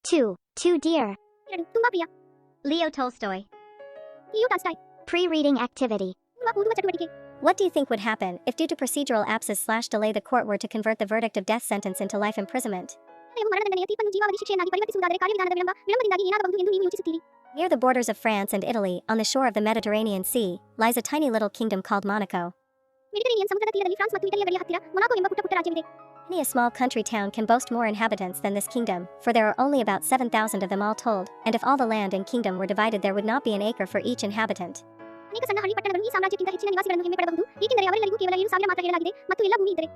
Too dear. 2. ತುಂಬಾ ಪ್ರಿಯ. Leo Tolstoy. Leo Tolstoy. Pre-reading activity. ತುಂಬಾ ಓದುವ ಚಟುವಟಿಕೆ. What do you think would happen if due to procedural abscess/delay the court were to convert the verdict of death sentence into life imprisonment? ನ್ಯಾಯಾಲಯವು ಮರಣದಂಡನೆಯ ತೀರ್ಪನ್ನು ಜೀವಾವಧಿ ಶಿಕ್ಷೆಯನ್ನಾಗಿ ಪರಿವರ್ತಿಸುವುದಾದರೆ ಕಾರ್ಯವಿಧಾನದ ವಿಳಂಬದಿಂದಾಗಿ ಏನಾಗಬಹುದು ಎಂದು ನೀವು ಯೋಚಿಸುತ್ತೀರಿ? Near the borders of France and Italy, on the shore of the Mediterranean Sea, lies a tiny little kingdom called Monaco. Mediterranean ಸಮುದ್ರದ ತೀರದಲ್ಲಿ ಫ್ರಾನ್ಸ್ ಮತ್ತು ಇಟಲಿಯ ಗಡಿಯ ಹತ್ತಿರ ಮೊನಾಕೋ ಎಂಬ ಪುಟ್ಟ ರಾಜ್ಯವಿದೆ. Many a small country town can boast more inhabitants than this kingdom, for there are only about 7,000 of them all told, and if all the land and kingdom were divided there would not be an acre for each inhabitant. ಅನೇಕ ಸಣ್ಣ ಹಳ್ಳಿ ಪಟ್ಟಣಗಳು ಈ ಸಾಮ್ರಾಜ್ಯಕ್ಕಿಂತ ಹೆಚ್ಚಿನ ನಿವಾಸಿಗಳನ್ನು ಹೆಮ್ಮೆ ಪಡಬಹುದು, ಏಕೆಂದರೆ ಅವರೆಲ್ಲರಿಗೂ ಕೇವಲ 7,000 ಮಾತ್ರ ಹೇಳಲಾಗಿದೆ ಮತ್ತು ಎಲ್ಲ ಭೂಮಿ ಇದ್ದರೆ.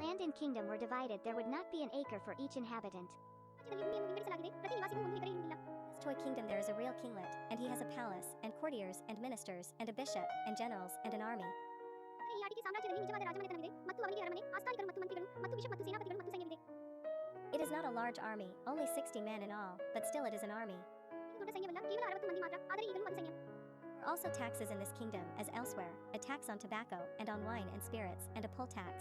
Land and kingdom were divided, there would not be an acre for each inhabitant. ರಾಜ್ಯದಲ್ಲಿ ಭೂಮಿಯನ್ನು ವಿಂಗಡಿಸಲಾಗಿದೆ, ಪ್ರತಿ ನಿವಾಸಿಗೂ 1 ಎಕರೆ ಇರುವುದಿಲ್ಲ. This toy kingdom there is a real kinglet, and he has a palace, and courtiers, and ministers, and a bishop, and generals, and an army. ಈ ಆಟಿಕೆ ಸಾಮ್ರಾಜ್ಯದಲ್ಲಿ ನಿಜವಾದ ರಾಜಮನೆತನವಿದೆ ಮತ್ತು ಅವರಿಗೆ ಅರಮನೆ, ಆಸ್ಥಾನಿಕರು ಮತ್ತು ಮಂತ್ರಿಗಳು ಮತ್ತು ಬಿಷಪ್ ಮತ್ತು ಸೇನಾಪತಿಗಳು ಮತ್ತು ಸೈನ್ಯವಿದೆ. It is not a large army, only 60 men in all, but still it is an army. ಇದು ದೊಡ್ಡ ಸೈನ್ಯವಲ್ಲ, ಕೇವಲ 60 ಮಂದಿ ಮಾತ್ರ, ಆದರೆ ಈಗಲೂ ಅದು ಸೈನ್ಯ. There are also taxes in this kingdom, as elsewhere, a tax on tobacco, and on wine and spirits, and a poll tax.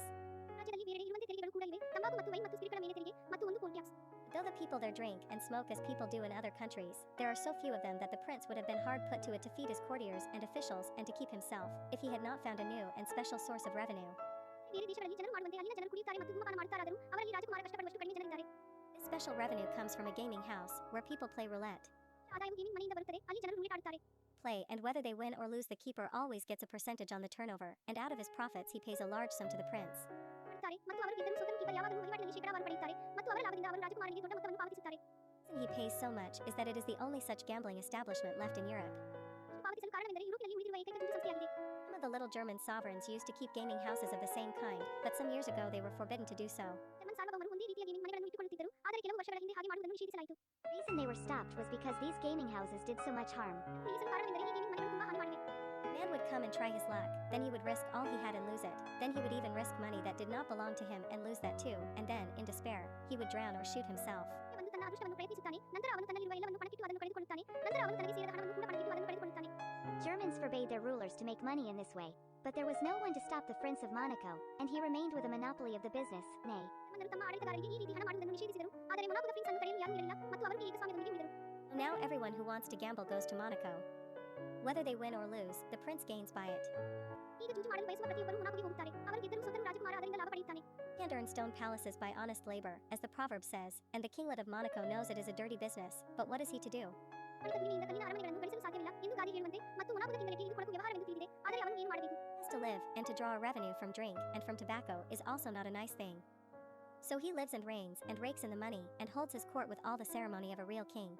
ರಾಜ್ಯದಲ್ಲಿ ಬೇರೆ ಇರುವಂತೆ ತೆರಿಗೆಗಳು ಕೂಡ ಇವೆ, ತಂಬಾಕು ಮತ್ತು ವೈನ್ ಮತ್ತು ಸ್ಪಿರಿಟ್ಗಳ ಮೇಲೆ ತೆರಿಗೆ ಮತ್ತು ಒಂದು poll tax. Though the people there drink and smoke as people do in other countries, there are so few of them that the prince would have been hard put to it to feed his courtiers and officials and to keep himself, if he had not found a new and special source of revenue. ಬೇರೆ ದೇಶಗಳಲ್ಲಿ ಜನರು ಮಾಡುವಂತೆ ಅಲ್ಲಿನ ಜನರು ಕುಡಿಯುತ್ತಾರೆ ಮತ್ತು ಧೂಮಪಾನ ಮಾಡುತ್ತಾರಾದರೂ ಅವರಲ್ಲಿ ರಾಜಕುಮಾರ ಕಷ್ಟಪಡುವಷ್ಟು ಕಡಿಮೆ ಜನರಿದ್ದಾರೆ. This special revenue comes from a gaming house, where people play roulette. ಆದಾಯವು ಗೇಮಿಂಗ್ ಮನೆಯಿಂದ ಬರುತ್ತದೆ, ಅಲ್ಲಿ ಜನರು ರೂಲೆಟ್ ಆಡುತ್ತಾರೆ. Play, and whether they win or lose the keeper always gets a percentage on the turnover, and out of his profits he pays a large sum to the prince. ಆಡುತ್ತಾರೆ ಮತ್ತು ಅವರು ಗೆದ್ದರೂ ಸೋತರೂ keeper ಯಾವಾಗಲೂ ವಹಿವಾಟಿನಲ್ಲಿ ಶೇಕಡಾವಾರು ಪಡೆಯುತ್ತಾರೆ ಮತ್ತು ಅವರ ಲಾಭದಿಂದ ಅವರು ರಾಜಕುಮಾರನಿಗೆ ದೊಡ್ಡ ಮೊತ್ತವನ್ನು ಪಾವತಿಸುತ್ತಾರೆ. The reason he pays so much is that it is the only such gambling establishment left in Europe. ಪಾವತಿಸಲು ಕಾರಣವೆಂದರೆ ಯುರೋಪಿನಲ್ಲಿ ಉಳಿದಿರುವ ಏಕೈಕ ಜೂಜು ಸಂಸ್ಥೆಯಾಗಿದೆ. Some of the little German sovereigns used to keep gaming houses of the same kind, but some years ago they were forbidden to do so. German ಸಾರ್ವಭೌಮರು ಒಂದೇ ರೀತಿಯ gaming ಮನೆಗಳನ್ನು ಇಟ್ಟುಕೊಳ್ಳುತ್ತಿದ್ದರು, ಆದರೆ ಕೆಲವು ವರ್ಷಗಳ ಹಿಂದೆ ಹಾಗೆ ಮಾಡುವುದನ್ನು ನಿಷೇಧಿಸಲಾಯಿತು. The reason they were stopped was because these gaming houses did so much harm. ನಿಲ್ಲಿಸಲು ಕಾರಣವೆಂದರೆ ಈ ಗೇಮಿಂಗ್ ಮನೆಗಳು ತುಂಬಾ ಹಾನಿ ಮಾಡಿವೆ. Man would come and try his luck, then he would risk all he had and lose it, then he would even risk money that did not belong to him and lose that too, and then, in despair, he would drown or shoot himself. ಅವನು ತನ್ನ ಅದೃಷ್ಟವನ್ನು ಪ್ರಯತ್ನಿಸುತ್ತಾನೆ, ನಂತರ ಅವನು ತನ್ನಲ್ಲಿರುವ ಎಲ್ಲವನ್ನು ಪಣಕ್ಕಿಟ್ಟು ಅದನ್ನು ಕಳೆದುಕೊಳ್ಳುತ್ತಾನೆ, ನಂತರ ಅವನು ತನಗೆ ಸೇರಿದ ಹಣವನ್ನು ಕೂಡ ಪಣಕ್ಕಿಟ್ಟು ಅದನ್ನು ಕಳೆದುಕೊಳ್ಳುತ್ತಾನೆ. Germans forbade their rulers to make money in this way, but there was no one to stop the Prince of Monaco, and he remained with a monopoly of the business, nay. ಜರ್ಮನ್ನರು ತಮ್ಮ ಆಡಳಿತಗಾರರಿಗೆ ಈ ರೀತಿ ಹಣ ಮಾಡುವುದನ್ನು ನಿಷೇಧಿಸಿದರು, ಆದರೆ ಮೊನಾಕೋದ prince ಅನ್ನು ತಡೆಯಲು ಯಾರೂ ಇರಲಿಲ್ಲ ಮತ್ತು ಅವರು ಏಕಸ್ವಾಮ್ಯದೊಂದಿಗೆ ಉಳಿದರು. Now everyone who wants to gamble goes to Monaco. Whether they win or lose, the prince gains by it. ಈಗ ಜೂಜು ಮಾಡಲು ಬಯಸುವ ಪ್ರತಿಯೊಬ್ಬರು ಮೊನಾಕೋಗೆ ಹೋಗುತ್ತಾರೆ, ಅವರು ಗೆದ್ದರೂ ಸೋತರೂ ರಾಜಕುಮಾರ ಅದರಿಂದ ಲಾಭ ಪಡೆಯುತ್ತಾನೆ. He can earn stone palaces by honest labor, as the proverb says, and the kinglet of Monaco knows it is a dirty business, but what is he to do? ಕಣಿತ ಭೂಮಿಯಿಂದ ಕಲ್ಲಿನ ಅರಮನೆಗಳನ್ನು ಗಳಿಸಲು ಸಾಧ್ಯವಿಲ್ಲ ಎಂದು ಗಾದೆ ಹೇಳುವಂತೆ, ಮತ್ತು ಮೊನಾಕೋದ ಕಿಂಗಲೆಗೆ ಇದು ಕೊಳಕು ವ್ಯವಹಾರವೆಂದು ತಿಳಿದಿದೆ, ಆದರೆ ಅವನು ಏನು ಮಾಡಬೇಕು? He has to live, and to draw a revenue from drink and from tobacco is also not a nice thing. So he lives and reigns, and rakes in the money, and holds his court with all the ceremony of a real king.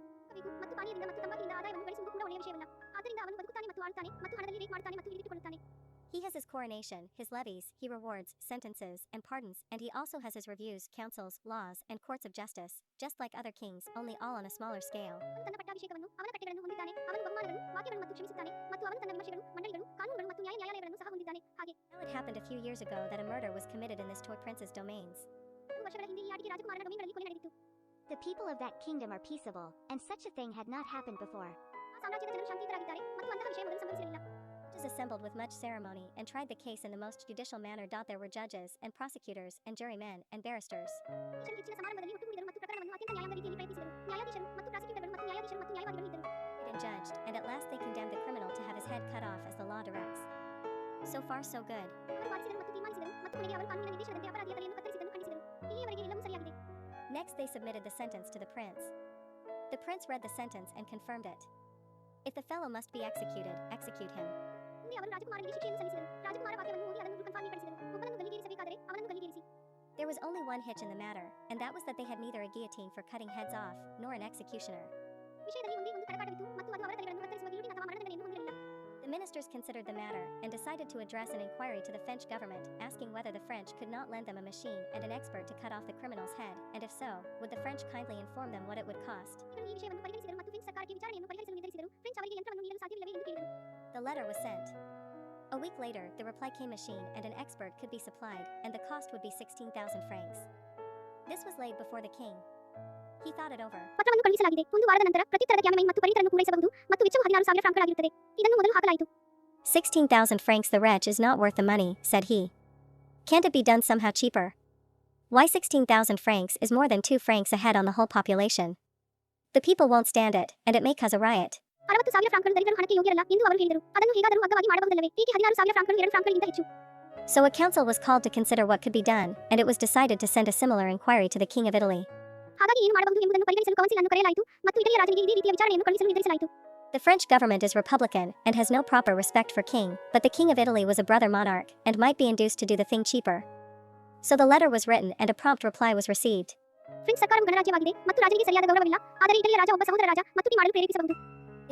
ಮತ್ತು ಪಾನೀಯದಿಂದ ಮತ್ತು ತಂಬಾಕಿನಿಂದ ಆದಾಯವನ್ನು ಗಳಿಸುವುದು ಕೂಡ ಒಳ್ಳೆಯ ವಿಷಯವಲ್ಲ, ಆದ್ದರಿಂದ ಅವನು ಬದುಕುತ್ತಾನೆ ಮತ್ತು ಆಳುತ್ತಾನೆ ಮತ್ತು ಹಣದಲ್ಲಿ ರೇಟ್ ಮಾಡ್ತಾನೆ ಮತ್ತು ಹಿಡಿದಿಟ್ಟುಕೊಳ್ಳುತ್ತಾನೆ. He has his coronation, his levies, he rewards, sentences, and pardons, and he also has his reviews, councils, laws, and courts of justice, just like other kings, only all on a smaller scale. ಅವನು ತನ್ನ ಪಟ್ಟಾಭಿಷೇಕವನ್ನು, ಅವನ ಕಟ್ಟೆಗಳನ್ನು ಹೊಂದಿದ್ದಾನೆ, ಅವನು ಬಹುಮಾನಗಳು, ವಾಕ್ಯಗಳು ಮತ್ತು ಕ್ಷಮಿಸುತ್ತಾನೆ, ಮತ್ತು ಅವನು ತನ್ನ ವಿಮರ್ಶೆಗಳು, ಮಂಡಳಿಗಳು, ಕಾನೂನುಗಳು ಮತ್ತು ನ್ಯಾಯಾಲಯಗಳನ್ನು ಸಹ ಹೊಂದಿದ್ದಾನೆ. ಹಾಗೆ Now it happened a few years ago that a murder was committed in this toy prince's domains. 1 ವರ್ಷಗಳ ಹಿಂದೆ ಈ ಆಟಿಕೆ ರಾಜಕುಮಾರನ ಡೊಮೇನ್ಗಳಲ್ಲಿ ಕೊಲೆ ನಡೆದಿತ್ತು. The people of that kingdom are peaceable, and such a thing had not happened before. ಆ ಸಾಮ್ರಾಜ್ಯದ ಜನರು ಶಾಂತಿಯುತರಾಗಿದ್ದಾರೆ ಮತ್ತು ಅಂತಹ ವಿಷಯ ಮೊದಲು ಸಂಭವಿಸಿರಲಿಲ್ಲ. Judges assembled with much ceremony and tried the case in the most judicial manner. There were judges and prosecutors and jurymen and barristers. ದೇಶದ ಹೆಚ್ಚಿನ ಸಮಾರಂಭದಲ್ಲಿ ಒಟ್ಟುಗೂಡಿದರು ಮತ್ತು ಪ್ರಕರಣವನ್ನು ಅತ್ಯಂತ ನ್ಯಾಯಾಂಗ ರೀತಿಯಲ್ಲಿ ಪ್ರಯತ್ನಿಸಿದರು. ನ್ಯಾಯಾಧೀಶರು ಮತ್ತು ಪ್ರಾಸಿಕ್ಯೂಟರ್ಗಳು ಮತ್ತು ನ್ಯಾಯಾಧೀಶರು ಮತ್ತು ನ್ಯಾಯವಾದಿಗಳು ಇದ್ದರು. And judged, and at last they condemned the criminal to have his head cut off as the law directs. So far so good. ಅವರು ವಾದಿಸಿದರು ಮತ್ತು ತೀರ್ಮಾನಿಸಿದರು ಮತ್ತು ಕೊನೆಗೆ ಅವರು ಕಾನೂನಿನ ನಿರ್ದೇಶನದಂತೆ ಅಪರಾಧಿಯ ತಲೆಯನ್ನು ಕತ್ತರಿಸಿದ್ದನ್ನು ಖಂಡಿಸಿದರು. ಇಲ್ಲಿಯವರೆಗೆ ಎಲ್ಲವೂ ಸರಿಯಾಗಿದೆ. Next they submitted the sentence to the prince. The prince read the sentence and confirmed it. If the fellow must be executed, execute him. ಮುಂದೆ ಅವರು ರಾಜಕುಮಾರನಿಗೆ ಶಿಕ್ಷೆಯನ್ನು ಸಲ್ಲಿಸಿದರು. ರಾಜಕುಮಾರ ವಾಕ್ಯವನ್ನು ಓದಿ ಅದನ್ನು ಕನ್ಫರ್ಮೀಪಡಿಸಿದರು. ಒಬ್ಬನನ್ನು ಗಲ್ಲಿಗೇರಿಸಬೇಕಾದರೆ ಅವನನ್ನು ಗಲ್ಲಿಗೇರಿಸಿ. There was only one hitch in the matter, and that was that they had neither a guillotine for cutting heads off, nor an executioner. ವಿಷಯದಲ್ಲಿ ಒಂದೇ ಒಂದು ಕಡಕಾಟವಿತ್ತು ಮತ್ತು ಅದು ಅವರ ತಲೆಗಳನ್ನು ಕತ್ತರಿಸುವ ಗಿಲೋಟಿನ್ ಅಥವಾ ಮರಣದಂಡನೆಯನ್ನು ಹೊಂದಿರಲಿಲ್ಲ. The ministers considered the matter, and decided to address an inquiry to the French government, asking whether the French could not lend them a machine and an expert to cut off the criminal's head, and if so, would the French kindly inform them what it would cost. ಇವರು ಈ ವಿಷಯವನ್ನು ಪರಿಹರಿಸಿದರು ಮತ್ತು French ಸರ್ಕಾರಕ್ಕೆ ವಿಚಾರಣೆಯನ್ನು ಪರಿಹರಿಸಲು ನಿರ್ಧರಿಸಿದರು. French ಅವರಿಗೆ ಯಂತ್ರವನ್ನು ನೀಡಲು ಸಾಧ್ಯವಿಲ್ಲವೇ ಎಂದು ಕೇಳಿದರು. The letter was sent. A week later, the reply came: machine and an expert could be supplied, and the cost would be 16,000 francs. This was laid before the king. He thought it over. ಪತ್ರವನ್ನು ಕಳುಹಿಸಲಾಗಿದೆ. 1 ವಾರದ ನಂತರ ಪ್ರತ್ಯುತ್ತರದ ಕ್ಯಾಮೆಮೈನ್ ಮತ್ತು ಪರಿಕರವನ್ನು ಪೂರೈಸಬಹುದು ಮತ್ತು ವೆಚ್ಚವು 16,000 ಫ್ರಾಂಕ್ಗಳಾಗಿರುತ್ತದೆ. ಇದನ್ನು ಮೊದಲು ಹಾಕಲಾಯಿತು. 16,000 francs, the wretch is not worth the money, said he. Can't it be done somehow cheaper? Why 16,000 francs is more than 2 francs a head on the whole population. The people won't stand it, and it may cause a riot. 60,000 ಫ್ರಾಂಕ್ಗಳು ದರಿದ್ರರು ಹಣಕ್ಕೆ ಯೋಗ್ಯರಲ್ಲ ಎಂದು ಅವರು ಹೇಳಿದರು. ಅದನ್ನು ಹೇಗಾದರೂ ಅಗ್ಗವಾಗಿ ಮಾಡಬಹುದಲ್ಲವೇ? ಏಕೆ 16,000 ಫ್ರಾಂಕ್ಗಳು 2 ಫ್ರಾಂಕ್ಗಳಿಗಿಂತ ಹೆಚ್ಚು? So a council was called to consider what could be done, and it was decided to send a similar inquiry to the king of Italy. ಹಾಗಾಗಿ ಏನು ಮಾಡಬಹುದು ಎಂಬುದನ್ನು ಪರಿಗಣಿಸಲು ಕೌನ್ಸಿಲ್ ಅನ್ನು ಕರೆಯಲಾಯಿತು ಮತ್ತು ಇಟಲಿಯ ರಾಜನಿಗೆ ಇದೇ ರೀತಿಯ ವಿಚಾರಣೆಯನ್ನು ಕಳುಹಿಸಲು ನಿರ್ಧರಿಸಲಾಯಿತು. The French government is republican and has no proper respect for king, but the king of Italy was a brother monarch and might be induced to do the thing cheaper. So the letter was written and a prompt reply was received. French ಸರ್ಕಾರವು ಗಣರಾಜ್ಯವಾಗಿದೆ ಮತ್ತು ರಾಜನಿಗೆ ಸರಿಯಾದ ಗೌರವವಿಲ್ಲ, ಆದರೆ ಇಟಲಿಯ ರಾಜ ಒಬ್ಬ ಸಹೋದರ ರಾಜ ಮತ್ತು ಮಾಡಲು ಪ್ರೇರೇಪಿಸಬಹುದು.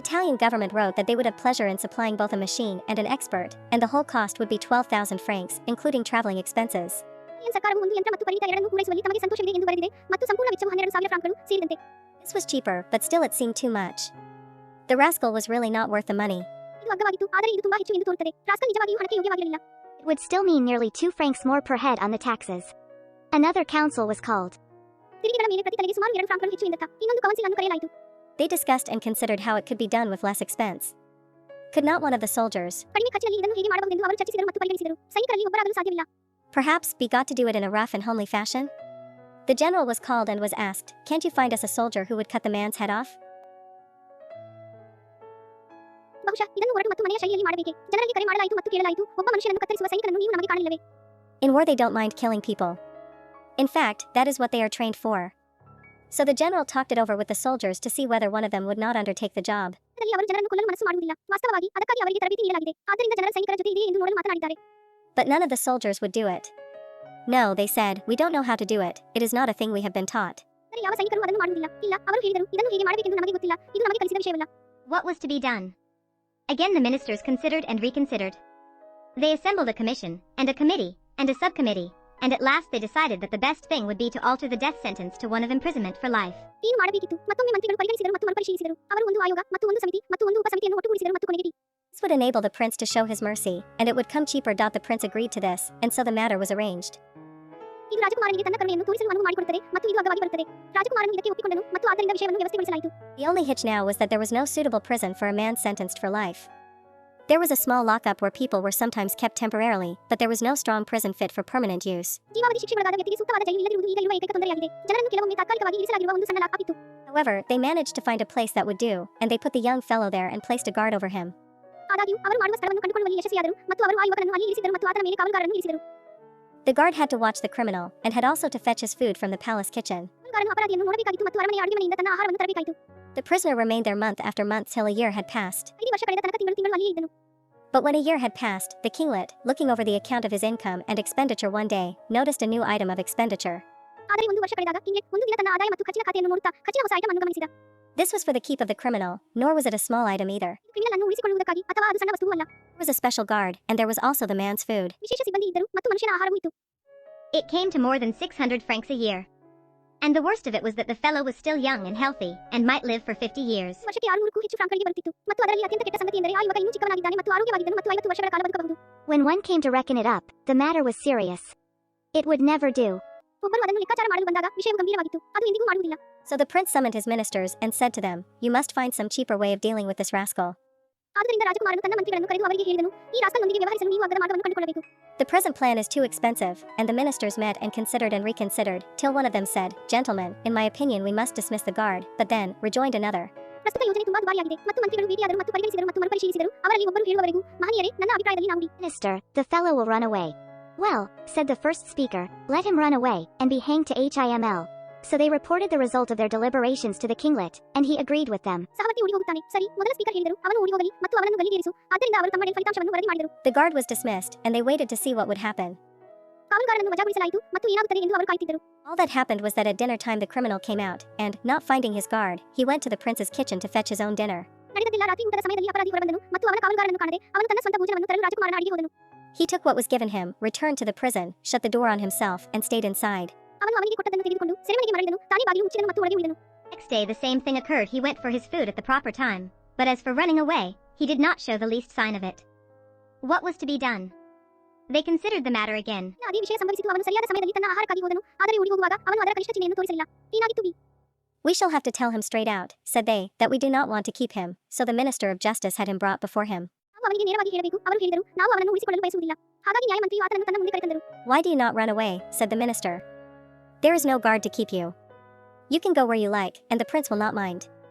Italian government wrote that they would have pleasure in supplying both a machine and an expert, and the whole cost would be 12,000 francs, including traveling expenses. Italian ಸರ್ಕಾರವು ಒಂದು ಯಂತ್ರ ಮತ್ತು ಪರಿಣಿತ ಎರಡನ್ನೂ ಪೂರೈಸುವಲ್ಲಿ ತಮಗೆ ಸಂತೋಷವಿದೆ ಎಂದು ಬರೆದಿದೆ ಮತ್ತು ಸಂಪೂರ್ಣ ವೆಚ್ಚವು 12,000 ಫ್ರಾಂಕ್ಗಳು ಸೇರಿದಂತೆ. This was cheaper, but still it seemed too much. The rascal was really not worth the money. ಇದು ಅಗ್ಗವಾಗಿತ್ತು, ಆದರೆ ಇದು ತುಂಬಾ ಹೆಚ್ಚು ಎಂದು ತೋರುತ್ತದೆ. ರಾಸ್ಕಲ್ ನಿಜವಾಗಿಯೂ ಹಣಕ್ಕೆ ಯೋಗ್ಯವಾಗಿರಲಿಲ್ಲ. It would still mean nearly 2 francs more per head on the taxes. Another council was called. ತೆರಿಗೆಗಳ ಮೇಲೆ ಪ್ರತಿ ತಲೆಗೆ ಸುಮಾರು 2 ಫ್ರಾಂಕ್ಗಳು ಹೆಚ್ಚು ಎಂದರ್ಥ. ಇನ್ನೊಂದು ಕೌನ್ಸಿಲ್ ಅನ್ನು ಕರೆಯಲಾಯಿತು. They discussed and considered how it could be done with less expense. Could not one of the soldiers, ಕಡಿಮೆ ಖರ್ಚಿನಲ್ಲಿ ಇದನ್ನು ಹೇಗೆ ಮಾಡಬಹುದೆಂದು ಅವರು ಚರ್ಚಿಸಿದರು ಮತ್ತು ಪರಿಗಣಿಸಿದರು. ಸೈನಿಕರಲ್ಲಿ ಒಬ್ಬರಾಗಲು ಸಾಧ್ಯವಿಲ್ಲ. perhaps, be got to do it in a rough and homely fashion? The general was called and was asked, "Can't you find us a soldier who would cut the man's head off?" ಬಹುಶಃ ಇದನ್ನು ಒರಟು ಮತ್ತು ಮನೆಯ ಶೈಲಿಯಲ್ಲಿ ಮಾಡಬೇಕೆ? ಜನರಲ್ಲಿ ಕರೆ ಮಾಡಲಾಯಿತು ಮತ್ತು ಕೇಳಲಾಯಿತು, ಒಬ್ಬ ಮನುಷ್ಯನನ್ನು ಕತ್ತರಿಸುವ ಸೈನಿಕರನ್ನು ನೀವು ನಮಗೆ ಕಾಣಲಿಲ್ಲವೇ? In war they don't mind killing people. In fact, that is what they are trained for. So the general talked it over with the soldiers to see whether one of them would not undertake the job. ಇದರಲ್ಲಿ ಅವರು ಜನರನ್ನು ಕೊಲ್ಲಲು ಮನಸ್ಸು ಮಾಡುವುದಿಲ್ಲ. ವಾಸ್ತವವಾಗಿ ಅದಕ್ಕಾಗಿ ಅವರಿಗೆ ತರಬೇತಿ ನೀಡಲಾಗಿದೆ. ಆದ್ದರಿಂದ ಜನರ ಸೈನಿಕರ ಜೊತೆ ಇದೆಯೇ ಎಂದು ನೋಡಲು ಮಾತನಾಡಿದ್ದಾರೆ. But none of the soldiers would do it. No, they said, "We don't know how to do it. It is not a thing we have been taught." ಆದರೆ ಯಾವ ಸೈನಿಕರು ಅದನ್ನು ಮಾಡುವುದಿಲ್ಲ. ಇಲ್ಲ, ಅವರು ಹೇಳಿದರು, ಇದನ್ನು ಹೇಗೆ ಮಾಡಬೇಕೆಂದು ನಮಗೆ ಗೊತ್ತಿಲ್ಲ. ಇದು ನಮಗೆ ಕಲಿಸಿದ ವಿಷಯವಲ್ಲ. What was to be done? Again the ministers considered and reconsidered. They assembled a commission, and a committee, and a subcommittee, and at last they decided that the best thing would be to alter the death sentence to one of imprisonment for life. ಏನು ಮಾಡಬೇಕಿತ್ತು? ಮತ್ತೊಮ್ಮೆ ಮಂತ್ರಿಗಳು ಪರಿಗಣಿಸಿದರು ಮತ್ತು ಮರುಪರಿಶೀಲಿಸಿದರು. ಅವರು ಒಂದು ಆಯೋಗ ಮತ್ತು ಒಂದು ಸಮಿತಿ ಮತ್ತು ಒಂದು ಉಪಸಮಿತಿಯನ್ನು ಒಟ್ಟುಗೂಡಿಸಿದರು ಮತ್ತು ಕೊನೆಗೆ This would enable the prince to show his mercy, and it would come cheaper. The prince agreed to this, and so the matter was arranged. ಇದು ರಾಜಕುಮಾರನಿಗೆ ತನ್ನ ಕರುಣೆಯನ್ನು ತೋರಿಸಲು ಅನುವು ಮಾಡಿಕೊಡುತ್ತದೆ ಮತ್ತು ಇದು ಅಗ್ಗವಾಗಿ ಬರುತ್ತದೆ. ರಾಜಕುಮಾರನು ಇದಕ್ಕೆ ಒಪ್ಪಿಕೊಂಡನು ಮತ್ತು ಆದ್ದರಿಂದ ವಿಷಯವನ್ನು ವ್ಯವಸ್ಥೆಗೊಳಿಸಲಾಯಿತು. The only hitch now was that there was no suitable prison for a man sentenced for life. There was a small lockup where people were sometimes kept temporarily, but there was no strong prison fit for permanent use. ಜೀವಾವಧಿ ಶಿಕ್ಷೆಗೊಳಗಾದ ವ್ಯಕ್ತಿಗೆ ಸೂಕ್ತವಾದ ಜೈಲು ಇಲ್ಲದಿರುವುದು ಈಗ ಇರುವ ಏಕೈಕ ತೊಂದರೆಯಾಗಿದೆ. ಜನರನ್ನು ಕೆಲವೊಮ್ಮೆ ತಾತ್ಕಾಲಿಕವಾಗಿ ಇರಿಸಲಾಗಿರುವ ಒಂದು ಸಣ್ಣ ಲಾಕಪ್ ಇತ್ತು. However, they managed to find a place that would do, and they put the young fellow there and placed a guard over him. ಆದಾಗ್ಯೂ ಅವರು ಮಾಡುವ ಸ್ಥಳವನ್ನು ಕಂಡುಕೊಳ್ಳುವಲ್ಲಿ ಯಶಸ್ವಿಯಾದರು ಮತ್ತು ಅವರು ಆ ಯುವಕನನ್ನು ಅಲ್ಲಿ ಇರಿಸಿದರು ಮತ್ತು ಆತನ ಮೇಲೆ ಕಾವಲುಗಾರರನ್ನು ಇರಿಸಿದರು. The guard had to watch the criminal, and had also to fetch his food from the palace kitchen. ಕಾವಲುಗಾರನು ಅಪರಾಧಿಯನ್ನು ನೋಡಬೇಕಾಗಿತ್ತು ಮತ್ತು ಅರಮನೆಯ ಅಡುಗೆಮನೆಯಿಂದ ತನ್ನ ಆಹಾರವನ್ನು ತರಬೇಕಾಯಿತು. The prisoner remained there month after month till a year had passed. 5 ವರ್ಷ ಕಳೆದ ತನಕ ತಿಂಗಳು ಅಲ್ಲಿಯೇ ಇದ್ದನು. But when a year had passed, the kinglet, looking over the account of his income and expenditure one day, noticed a new item of expenditure. ಆದರೆ 1 ವರ್ಷ ಕಳೆದಾಗ ಕಿಂಗ್ಲೆಟ್ ಒಂದು ದಿನ ತನ್ನ ಆದಾಯ ಮತ್ತು ಖರ್ಚಿನ ಖಾತೆಯನ್ನು ನೋಡುತ್ತಾ ಖರ್ಚಿನ ಹೊಸ ಐಟಂ ಅನ್ನು ಗಮನಿಸಿದ. This was for the keep of the criminal, nor was it a small item either. Criminal ಅನ್ನು ಉಳಿಸಿಕೊಳ್ಳುವುದಕ್ಕಾಗಿ ಅಥವಾ ಅದು ಸಣ್ಣ ವಸ್ತುವೂ ಅಲ್ಲ. There was a special guard, and there was also the man's food. ವಿಶೇಷ ಸಿಬ್ಬಂದಿ ಇದ್ದರು ಮತ್ತು ಮನುಷ್ಯನ ಆಹಾರವೂ ಇತ್ತು. It came to more than 600 francs a year. And the worst of it was that the fellow was still young and healthy, and might live for 50 years. ವರ್ಷಕ್ಕೆ 600ಕ್ಕೂ ಹೆಚ್ಚು ಫ್ರಾಂಕ್ಗಳಿಗೆ ಬರುತ್ತಿತ್ತು ಮತ್ತು ಅದರಲ್ಲಿ ಅತ್ಯಂತ ಕೆಟ್ಟ ಸಂಗತಿ ಎಂದರೆ ಆ ಯುವಕ ಇನ್ನೂ ಚಿಕ್ಕವನಾಗಿದ್ದಾನೆ ಮತ್ತು ಆರೋಗ್ಯವಾಗಿದ್ದನು ಮತ್ತು 50 ವರ್ಷಗಳ ಕಾಲ ಬದುಕಬಹುದು. When one came to reckon it up, the matter was serious. It would never do. ಒಬ್ಬರು ಅದನ್ನು ಲೆಕ್ಕಾಚಾರ ಮಾಡಲು ಬಂದಾಗ ವಿಷಯವು ಗಂಭೀರವಾಗಿತ್ತು. ಅದು ಎಂದಿಗೂ ಮಾಡುವುದಿಲ್ಲ. So the prince summoned his ministers and said to them, "You must find some cheaper way of dealing with this rascal." ಆದ್ದರಿಂದ ರಾಜಕುಮಾರನು ತನ್ನ ಮಂತ್ರಿಗಳನ್ನು ಕರೆದು ಅವರಿಗೆ ಹೇಳಿದನು, ಈ ರಾಸ್ಕಲ್ನೊಂದಿಗೆ ವ್ಯವಹರಿಸಲು ನೀವು ಅಗ್ಗದ ಮಾರ್ಗವನ್ನು ಕಂಡುಕೊಳ್ಳಬೇಕು. The present plan is too expensive, and the ministers met and reconsidered, till one of them said, "Gentlemen, in my opinion we must dismiss the guard." But then, rejoined another, ಪ್ರಸ್ತುತ ಯೋಜನೆ ತುಂಬಾ ದುಬಾರಿಯಾಗಿದೆ ಮತ್ತು ಮಂತ್ರಿಗಳು ಭೇಟಿಯಾದರು ಮತ್ತು ಪರಿಗಣಿಸಿದರು ಮತ್ತು ಮರುಪರಿಶೀಲಿಸಿದರು. ಅವರಲ್ಲಿ ಒಬ್ಬರು ಹೇಳುವವರೆಗೂ, ಮಹನೀಯರೇ, ನನ್ನ ಅಭಿಪ್ರಾಯದಲ್ಲಿ ನಾವು Minister, the fellow will run away. Well, said the first speaker, let him run away, and be hanged to HIML. So they reported the result of their deliberations to the kinglet, and he agreed with them. ಸಹವರ್ತಿ ಓಡಿ ಹೋಗುತ್ತಾನೆ. ಸರಿ, ಮೊದಲ speaker ಹೇಳಿದರು, ಅವನು ಓಡಿ ಹೋಗಲಿ ಮತ್ತು ಅವನನ್ನು ಗಲ್ಲಿಗೇರಿಸು. ಆದ್ದರಿಂದ ಅವರು ತಮ್ಮ ಫಲಿತಾಂಶವನ್ನು ವರದಿ ಮಾಡಿದರು. The guard was dismissed, and they waited to see what would happen. ಕಾವಲುಗಾರನನ್ನು ವಜಾಗೊಳಿಸಲಾಯಿತು ಮತ್ತು ಏನಾಗುತ್ತದೆ ಎಂದು ಅವರು ಕಾಯುತ್ತಿದ್ದರು. All that happened was that at dinner time the criminal came out, and, not finding his guard, he went to the prince's kitchen to fetch his own dinner. ನಡೆದದ್ದೆಲ್ಲ ರಾತ್ರಿ ಊಟದ ಸಮಯದಲ್ಲಿ ಅಪರಾಧಿ ಹೊರಬಂದನು ಮತ್ತು ಅವನ ಕಾವಲುಗಾರನನ್ನು ಕಾಣದೆ ಅವನು ತನ್ನ ಸ್ವಂತ ಭೋಜನವನ್ನು ತರಲು ರಾಜಕುಮಾರನ ಅಡಿಗೆ ಹೋದನು. He took what was given him, returned to the prison, shut the door on himself, and stayed inside. ಅವನು ಅವನಿಗೆ ಕೊಟ್ಟದ್ದನ್ನು ತೆಗೆದುಕೊಂಡು ಸೆರೆಮನೆಗೆ ಮರಳಿದನು. ತಾನೇ ಬಾಗಿಲು ಮುಚ್ಚಿದನು ಮತ್ತು ಒಳಗೆ ಉಳಿದನು. Next day the same thing occurred. He went for his food at the proper time, but as for running away, he did not show the least sign of it. What was to be done? They considered the matter again. ಅದೇ ವಿಷಯ ಸಂಭವಿಸಿತು. ಅವನು ಸರಿಯಾದ ಸಮಯದಲ್ಲಿ ತನ್ನ ಆಹಾರಕ್ಕಾಗಿ ಹೋದನು, ಆದರೆ ಓಡಿ ಹೋಗುವಾಗ ಅವನು ಅದರ ಕನಿಷ್ಠ ಚಿಹ್ನೆಯನ್ನು ತೋರಿಸಲಿಲ್ಲ. ಏನಾಗಿತ್ತು? We shall have to tell him straight out, said they, that we do not want to keep him. So the minister of justice had him brought before him. ನಾವು ಅವನಿಗೆ ನೇರವಾಗಿ ಹೇಳಬೇಕು. ಅವರು ಹೇಳಿದರು, ನಾವು ಅವನನ್ನು ಉಳಿಸಿಕೊಳ್ಳಲು ಬಯಸುವುದಿಲ್ಲ. ಹಾಗಾಗಿ ನ್ಯಾಯಮಂತ್ರಿಯು ಆತನನ್ನು ತನ್ನ ಮುಂದೆ ಕರೆತಂದರು. Why do you not run away? said the minister. The prince said, "I will not run away. I will not keep him." ಅವನಿಗೆ ನೇರವಾಗಿ ಹೇಳಬೇಕು. ಅವರು ಹೇಳಿದರು, ನಾವು ಅವನನ್ನು ಉಳಿಸಿಕೊಳ್ಳಲು ಬಯಸುವುದಿಲ್ಲ. There is no guard to keep you. You can go where you like, and the prince will not mind.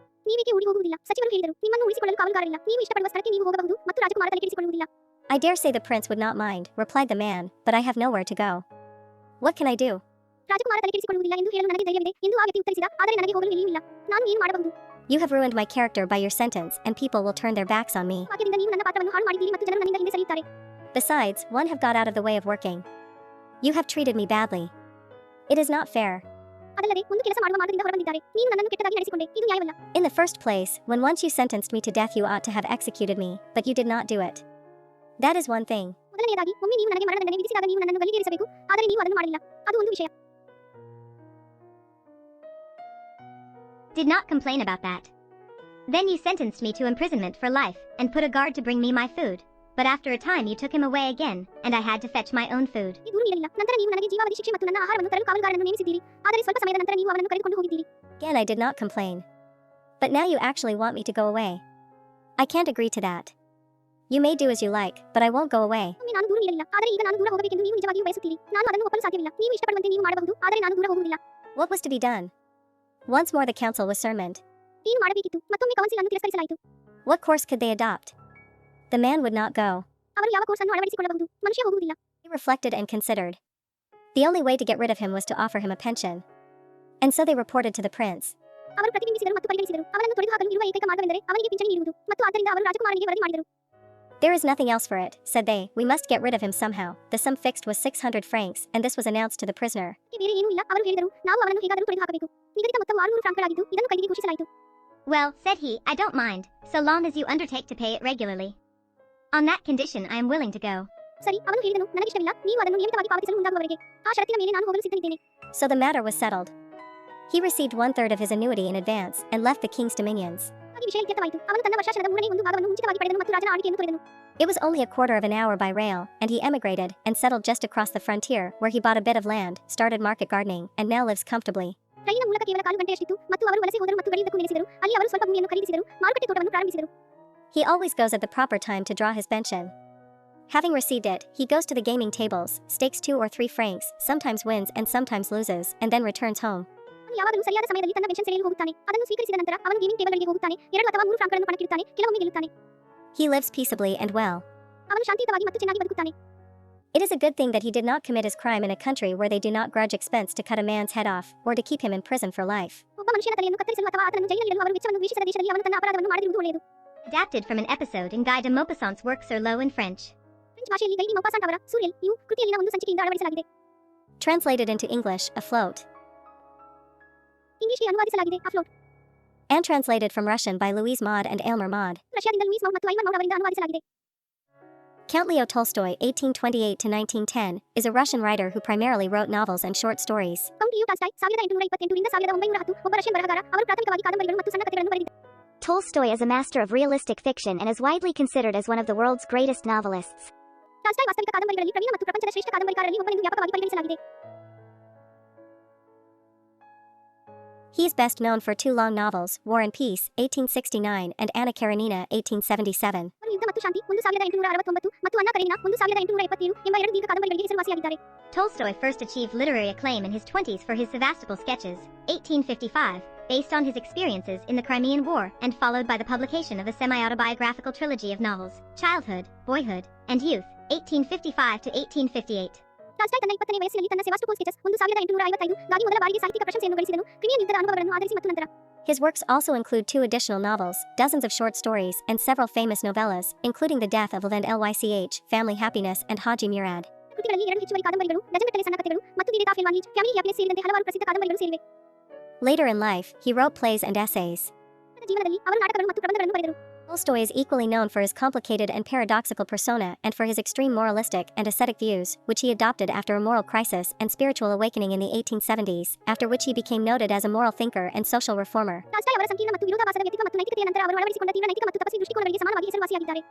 ನೀವೇಕೆ ಓಡಿ ಹೋಗುವುದಿಲ್ಲ? ಸಚಿವರು ಹೇಳಿದರು, ನಿಮ್ಮನ್ನು ಉಳಿಸಿಕೊಳ್ಳಲು ಕಾವಲುಗಾರರಿಲ್ಲ. ನೀವು ಇಷ್ಟಪಡುವ ಸ್ಥಳಕ್ಕೆ ನೀವು ಹೋಗಬಹುದು ಮತ್ತು ರಾಜಕುಮಾರ ತಲೆಕೆಡಿಸಿಕೊಳ್ಳುವುದಿಲ್ಲ. I dare say the prince would not mind, replied the man, but I have nowhere to go. What can I do? ರಾಜಕುಮಾರ ತಲೆಕೆಡಿಸಿಕೊಳ್ಳುವುದಿಲ್ಲ ಎಂದು ಹೇಳಲು ನನಗೆ ಧೈರ್ಯವಿದೆ ಎಂದು ಆ ವ್ಯಕ್ತಿ ಉತ್ತರಿಸಿದ. ಆದರೆ ನನಗೆ ಹೋಗಲು ಎಲ್ಲಿಯೂ ಇಲ್ಲ. ನಾನು ಏನು ಮಾಡಬಹುದು? You have ruined my character by your sentence, and people will turn their backs on me. ವಾಕ್ಯದಿಂದ ನೀವು ನನ್ನ ಪಾತ್ರವನ್ನು ಹಾಳು ಮಾಡಿದ್ದೀರಿ ಮತ್ತು ಜನರು ನನ್ನಿಂದ ಹಿಂದೆ ಸರಿಯುತ್ತಾರೆ. Besides, one have got out of the way of working. You have treated me badly. It is not fair. ಅದಲ್ಲದೆ ಒಂದು ಕೆಲಸ ಮಾಡುವ ಮಾರ್ಗದಿಂದ ಹೊರಬಂದಿದ್ದಾರೆ. ನೀನು ನನ್ನನ್ನು ಕೆಟ್ಟದಾಗಿ ನಡೆಸಿಕೊಂಡೆ. ಇದು ನ್ಯಾಯವಲ್ಲ. In the first place, when once you sentenced me to death, you ought to have executed me, but you did not do it. That is one thing. ಮೊದಲನೆಯದಾಗಿ ಒಮ್ಮೆ ನೀವು ನನಗೆ ಮರಣದಂಡನೆ ವಿಧಿಸಿದಾಗ ನೀವು ನನ್ನನ್ನು ಗಲ್ಲಿಗೇರಿಸಬೇಕು, ಆದರೆ ನೀವು ಅದನ್ನು ಮಾಡಲಿಲ್ಲ. ಅದು ಒಂದು ವಿಷಯ. Did not complain about that. Then you sentenced me to imprisonment for life, and put a guard to bring me my food. But after a time you took him away again, and I had to fetch my own food. ಈ ದೂರು ನೀಡಲಿಲ್ಲ. ನಂತರ ನೀವು ನನಗೆ ಜೀವಾವಧಿ ಶಿಕ್ಷೆ ಮತ್ತು ನನ್ನ ಆಹಾರವನ್ನು ತರಲು ಕಾವಲುಗಾರನನ್ನು ನೇಮಿಸಿದ್ದೀರಿ. ಆದರೆ ಸ್ವಲ್ಪ ಸಮಯದ ನಂತರ ನೀವು ಅವನನ್ನು ಕರೆದುಕೊಂಡು ಹೋಗಿದ್ದೀರಿ. Again, I did not complain. But now you actually want me to go away. I can't agree to that. You may do as you like, but I won't go away. ಒಮ್ಮೆ ನಾನು ದೂರು ನೀಡಲಿಲ್ಲ. ಆದರೆ ಈಗ ನಾನು ದೂರ ಹೋಗಬೇಕೆಂದು ನೀವು ನಿಜವಾಗಿಯೂ ಬಯಸುತ್ತೀರಿ. ನಾನು ಅದನ್ನು ಒಪ್ಪಲು ಸಾಧ್ಯವಿಲ್ಲ. ನೀವು ಇಷ್ಟಪಡುವಂತೆ ನೀವು ಮಾಡಬಹುದು, ಆದರೆ ನಾನು ದೂರ ಹೋಗುವುದಿಲ್ಲ. What was to be done? Once more the council was summoned. ಏನು ಮಾಡಬೇಕಿತ್ತು? ಮತ್ತೊಮ್ಮೆ ಕೌನ್ಸಿಲ್ ಅನ್ನು ತಿರಸ್ಕರಿಸಲಾಯಿತು. What course could they adopt? The man would not go. ಅವರು ಯಾವ ಕೋರ್ಸ್ ಅನ್ನು ಅಳವಡಿಸಿಕೊಳ್ಳಬಹುದು? ಮನುಷ್ಯ ಹೋಗುವುದಿಲ್ಲ. He reflected and considered. The only way to get rid of him was to offer him a pension. And so they reported to the prince. ಅವರು ಪ್ರತಿಬಿಂಬಿಸಿದರು ಮತ್ತು ಪರಿಗಣಿಸಿದರು. ಅವನನ್ನು ತೊಡೆದುಹಾಕಲು ಇರುವ ಏಕೈಕ ಮಾರ್ಗವೆಂದರೆ ಅವನಿಗೆ ಪಿಂಚಣಿ ನೀಡುವುದು. ಮತ್ತು ಆದ್ದರಿಂದ ಅವರು ರಾಜಕುಮಾರನಿಗೆ ವರದಿ ಮಾಡಿದರು. There is nothing else for it, said they. We must get rid of him somehow. The sum fixed was 600 francs, and this was announced to the prisoner. ಬೇರೆ ಏನೂ ಇಲ್ಲ. ಅವರು ಹೇಳಿದರು, ನಾವು ಅವನನ್ನು ಹೇಗಾದರೂ ತೊಡೆದುಹಾಕಬೇಕು. ನಿಗದಿತ ಮೊತ್ತವು 600 ಫ್ರಾಂಕ್ಗಳಾಗಿದ್ದು ಇದನ್ನು ಕೈದಿಗೆ ಘೋಷಿಸಲಾಯಿತು. Well, said he, I don't mind, so long as you undertake to pay it regularly. On that condition I am willing to go. ಸರಿ, ಅವನು ಹೇಳಿದನು, ನನಗಿಷ್ಟವಿಲ್ಲ. ನೀವು ಅದನ್ನು ನಿಯಮಿತವಾಗಿ ಪಾವತಿಸಲು ಮುಂದಾಗುವವರೆಗೆ ಆ ಷರತ್ತಿನ ಮೇಲೆ ನಾನು ಹೋಗಲು ಸಿದ್ಧನಿದ್ದೇನೆ. So the matter was settled. He received 1/3 of his annuity in advance and left the king's dominions. ಹಾಗೆ ವಿಷಯ ಇತ್ಯರ್ಥವಾಯಿತು. ಅವನು ತನ್ನ ವರ್ಷಾಶನದ 3/4 ಭಾಗವನ್ನು ಮುಂಚಿತವಾಗಿ ಪಡೆದನು ಮತ್ತು ರಾಜನ ಆಳ್ವಿಕೆಯನ್ನು ತೊರೆದನು. It was only a quarter of an hour by rail, and he emigrated and settled just across the frontier, where he bought a bit of land, started market gardening, and now lives comfortably. ರೈಲಿನ ಮೂಲಕ ಕೇವಲ ಕಾಲು ಗಂಟೆಯಷ್ಟಿತ್ತು ಮತ್ತು ಅವರು ವಲಸೆ ಹೋದರು ಮತ್ತು ಗಡಿಯುದ್ದಕ್ಕೂ ನೆಲೆಸಿದರು. ಅಲ್ಲಿ ಅವರು ಸ್ವಲ್ಪ ಭೂಮಿಯನ್ನು ಖರೀದಿಸಿದರು, ಮಾರುಕಟ್ಟೆ ತೋಟವನ್ನು ಪ್ರಾರಂಭಿಸಿದರು. He always goes at the proper time to draw his pension. Having received it, he goes to the gaming tables, stakes 2 or 3 francs, sometimes wins and sometimes loses, and then returns home. ಅವನು ಯಾವಾಗಲೂ ಸರಿಯಾದ ಸಮಯದಲ್ಲಿ ತನ್ನ pension ಸೆಳೆಯಲು ಹೋಗುತ್ತಾನೆ. ಅದನ್ನು ಸ್ವೀಕರಿಸಿದ ನಂತರ ಅವನು ಗೇಮಿಂಗ್ ಟೇಬಲ್ಗಳಿಗೆ ಹೋಗುತ್ತಾನೆ. 2 ಅಥವಾ 3 ಫ್ರಾಂಕ್ಗಳನ್ನು ಪಣಕ್ಕಿಡುತ್ತಾನೆ, ಕೆಲವೊಮ್ಮೆ ಗೆಲ್ಲುತ್ತಾನೆ. He lives peaceably and well. ಅವನು ಶಾಂತಿಯುತವಾಗಿ ಮತ್ತು ಚೆನ್ನಾಗಿ ಬದುಕುತ್ತಾನೆ. It is a good thing that he did not commit his crime in a country where they do not grudge expense to cut a man's head off, or to keep him in prison for life. ಒಬ್ಬ ಮನುಷ್ಯನ ತಲೆಯನ್ನು ಕತ್ತರಿಸಲು ಅಥವಾ ಆತನನ್ನು ಜೈಲಿನಲ್ಲಿಡಲು ಅವರು ವೆಚ್ಚವನ್ನು ದ್ವೇಷಿಸದ ದೇಶದಲ್ಲಿ ಅವನು ತನ್ನ ಅಪರಾಧವನ್ನು ಮಾಡದಿರುವುದು ಒಳ್ಳೆಯದು. Adapted from an episode in Guy de Maupassant's works sur l'eau in French. French ಭಾಷೆಯಲ್ಲಿ ಗೈ ಡಿ ಮೌಪಾಸಾಂಟ್ ಅವರ ಸೂರ್ಯಲ್ ಇವು ಕೃತಿಯಲ್ಲಿನ ಒಂದು ಸಂಚಿಕೆಯಿಂದ ಅಳವಡಿಸಲಾಗಿದೆ. Translated into English, afloat. ಇಂಗ್ಲಿಷ್ಗೆ ಅನುವಾದಿಸಲಾಗಿದೆ, ಅಫ್ಲೋಟ್. And translated from Russian by Louise Maud and Aylmer Maud. ರಷ್ಯಾದಿಂದ ಲೂಯಿಸ್ ಮೌಡ್ ಮತ್ತು ಐಮನ್ ಮೌಡ್ ಅವರಿಂದ ಅನುವಾದಿಸಲಾಗಿದೆ. Count Leo Tolstoy, 1828-1910, is a Russian writer who primarily wrote novels and short stories. Count Leo Tolstoy 1828 ರಿಂದ 1910 ಒಬ್ಬ Russian ಬರಹಗಾರ. ಅವರು ಪ್ರಾಥಮಿಕವಾಗಿ ಕಾದಂಬರಿಗಳು ಮತ್ತು ಸಣ್ಣ ಕಥೆಗಳನ್ನು ಬರೆದಿದ್ದಾರೆ. Tolstoy is a master of realistic fiction and is widely considered as one of the world's greatest novelists. Tolstoy ವಾಸ್ತವಿಕ ಕಾದಂಬರಿಗಳಲ್ಲಿ ಪ್ರವೀಣ ಮತ್ತು ಪ್ರಪಂಚದ ಶ್ರೇಷ್ಠ ಕಾದಂಬರಿಕಾರರಲ್ಲಿ ಒಬ್ಬನೆಂದು ವ್ಯಾಪಕವಾಗಿ ಪರಿಗಣಿಸಲಾಗಿದೆ. He is best known for 2 long novels, War and Peace, 1869, and Anna Karenina, 1877. ಅವರು ಯುದ್ಧ ಮತ್ತು ಶಾಂತಿ 1869 ಮತ್ತು ಅನ್ನಾ ಕರೇನಿನಾ 1877 ಎಂಬ 2 ದೀರ್ಘ ಕಾದಂಬರಿಗಳಿಗೆ ಹೆಸರುವಾಸಿಯಾಗಿದ್ದಾರೆ. Tolstoy first achieved literary acclaim in his 20s for his Sevastopol sketches, 1855, based on his experiences in the Crimean War, and followed by the publication of a semi-autobiographical trilogy of novels, Childhood, Boyhood, and Youth, 1855-1858. Tolstoy ತನ್ನ 20ನೇ ವಯಸ್ಸಿನಲ್ಲಿ ತನ್ನ ಸೆವಾಸ್ಟೋಪೋಲ್ sketches 1855 ಗಾಗಿ ಮೊದಲ ಬಾರಿಗೆ ಸಾಹಿತ್ಯಿಕ ಪ್ರಶಂಸೆಯನ್ನು ಗಳಿಸಿದನು. Crimean ಯುದ್ಧದ ಅನುಭವಗಳನ್ನು ಆಧರಿಸಿ ಮತ್ತು ನಂತರ. His works also include 2 additional novels, dozens of short stories, and several famous novellas, including The Death of Levin Lych, Family Happiness, and Haji Murad. ಕೃತಿಗಳಲ್ಲಿ 2 ಹೆಚ್ಚುವರಿ ಕಾದಂಬರಿಗಳು, ಡಜನ್ಗಟ್ಟಲೆ ಸಣ್ಣ ಕಥೆಗಳು, ಮತ್ತು the death of Levin leach, family happiness ಸೇರಿದಂತೆ ಹಲವಾರು ಪ್ರಸಿದ್ಧ ಕಾದಂಬರಿಗಳು ಸೇರಿವೆ. Later in life, he wrote plays and essays. ಜೀವನದಲ್ಲಿ ಅವರು ನಾಟಕಗಳು ಮತ್ತು ಪ್ರಬಂಧಗಳನ್ನು ಬರೆದರು. Tolstoy is equally known for his complicated and paradoxical persona and for his extreme moralistic and ascetic views, which he adopted after a moral crisis and spiritual awakening in the 1870s, after which he became noted as a moral thinker and social reformer. Tolstoy ಅವರ ಸಂಕೀರ್ಣ ಮತ್ತು ವಿರೋಧಾಭಾಸದ ವ್ಯಕ್ತಿತ್ವ ಮತ್ತು ನೈತಿಕತೆಯ ನಂತರ ಅವರು ಅಳವಡಿಸಿಕೊಂಡ ತೀವ್ರ ನೈತಿಕ ಮತ್ತು ತಪಸ್ವಿ ದೃಷ್ಟಿಕೋನಗಳಿಗೆ ಸಮಾನವಾಗಿ ಹೆಸರುವಾಸಿಯಾಗಿದ್ದಾರೆ.